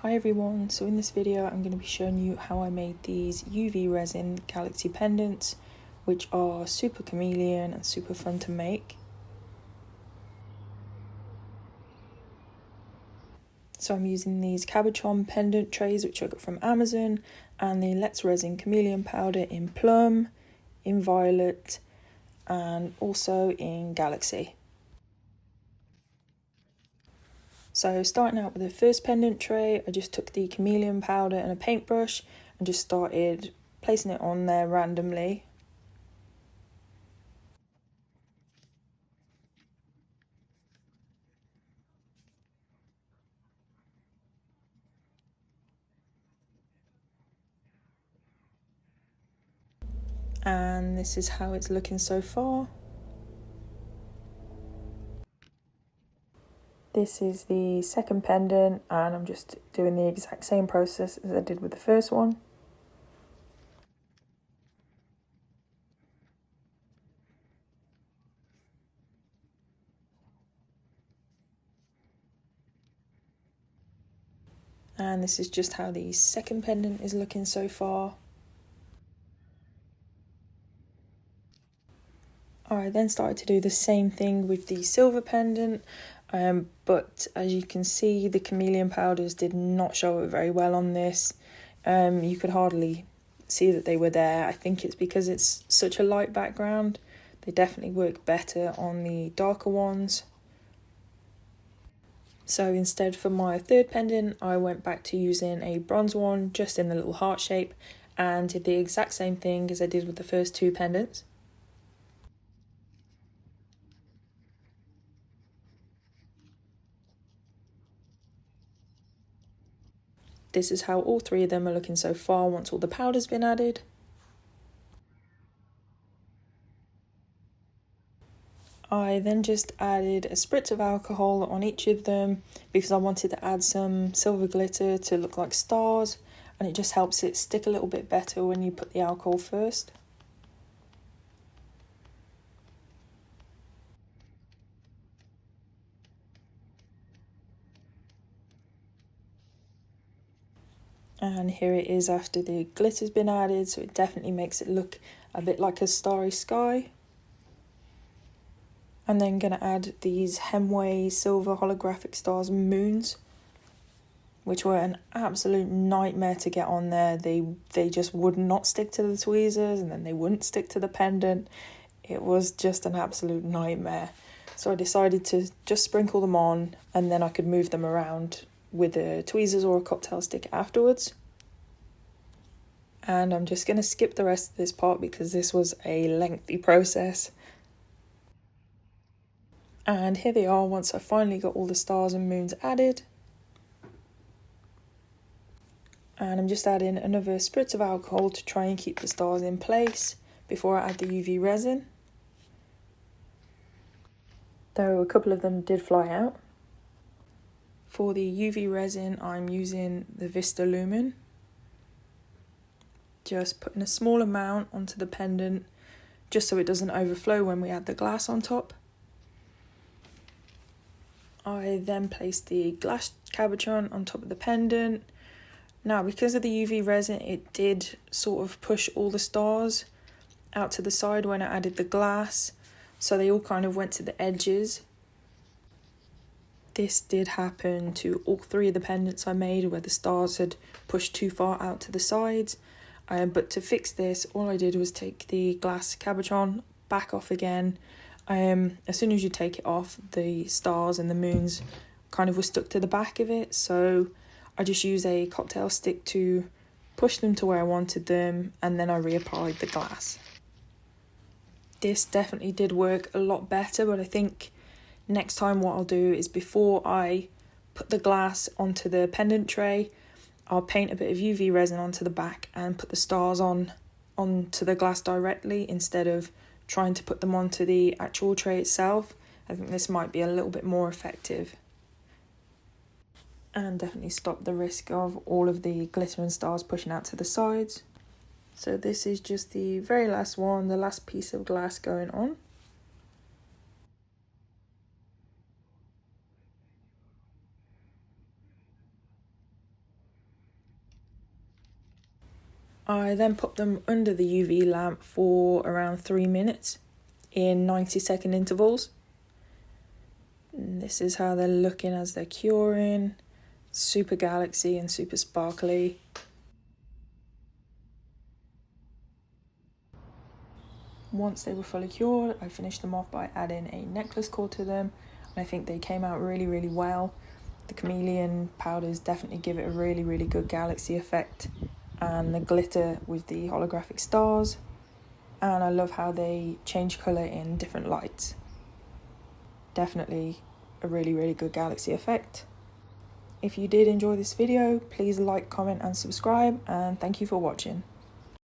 Hi everyone, so in this video I'm going to be showing you how I made these UV resin galaxy pendants, which are super chameleon and super fun to make. So I'm using these cabochon pendant trays which I got from Amazon, and the Let's Resin chameleon powder in plum, in violet and also in galaxy. So starting out with the first pendant tray, I just took the chameleon powder and a paintbrush and just started placing it on there randomly. And this is how it's looking so far. This is the second pendant, and I'm just doing the exact same process as I did with the first one. And this is just how the second pendant is looking so far. I then started to do the same thing with the silver pendant, but as you can see, the chameleon powders did not show up very well on this. You could hardly see that they were there. I think it's because it's such a light background. They definitely work better on the darker ones. So instead, for my third pendant, I went back to using a bronze one just in the little heart shape and did the exact same thing as I did with the first two pendants. This is how all three of them are looking so far once all the powder's been added. I then just added a spritz of alcohol on each of them because I wanted to add some silver glitter to look like stars, and it just helps it stick a little bit better when you put the alcohol first. And here it is after the glitter's been added, so it definitely makes it look a bit like a starry sky. I'm then going to add these Hemway silver holographic stars and moons, which were an absolute nightmare to get on there. They just would not stick to the tweezers, and then they wouldn't stick to the pendant. It was just an absolute nightmare. So I decided to just sprinkle them on, and then I could move them around with the tweezers or a cocktail stick afterwards. And I'm just going to skip the rest of this part because this was a lengthy process. And here they are once I finally got all the stars and moons added. And I'm just adding another spritz of alcohol to try and keep the stars in place before I add the UV resin. Though a couple of them did fly out. For the UV resin, I'm using the Vista Lumen. Just putting a small amount onto the pendant just so it doesn't overflow when we add the glass on top. I then placed the glass cabochon on top of the pendant. Now, because of the UV resin, it did sort of push all the stars out to the side when I added the glass, so they all kind of went to the edges. This did happen to all three of the pendants I made where the stars had pushed too far out to the sides. But to fix this, all I did was take the glass cabochon back off again. As soon as you take it off, the stars and the moons kind of were stuck to the back of it, so I just used a cocktail stick to push them to where I wanted them, and then I reapplied the glass. This definitely did work a lot better, but I think next time what I'll do is before I put the glass onto the pendant tray, I'll paint a bit of UV resin onto the back and put the stars onto the glass directly instead of trying to put them onto the actual tray itself. I think this might be a little bit more effective and definitely stop the risk of all of the glitter and stars pushing out to the sides. So this is just the very last one, the last piece of glass going on. I then put them under the UV lamp for around 3 minutes in 90-second intervals. And this is how they're looking as they're curing. Super galaxy and super sparkly. Once they were fully cured, I finished them off by adding a necklace core to them, and I think they came out really, really well. The chameleon powders definitely give it a really, really good galaxy effect, and the glitter with the holographic stars, and I love how they change colour in different lights. Definitely a really, really good galaxy effect. If you did enjoy this video, please like, comment and subscribe, and thank you for watching.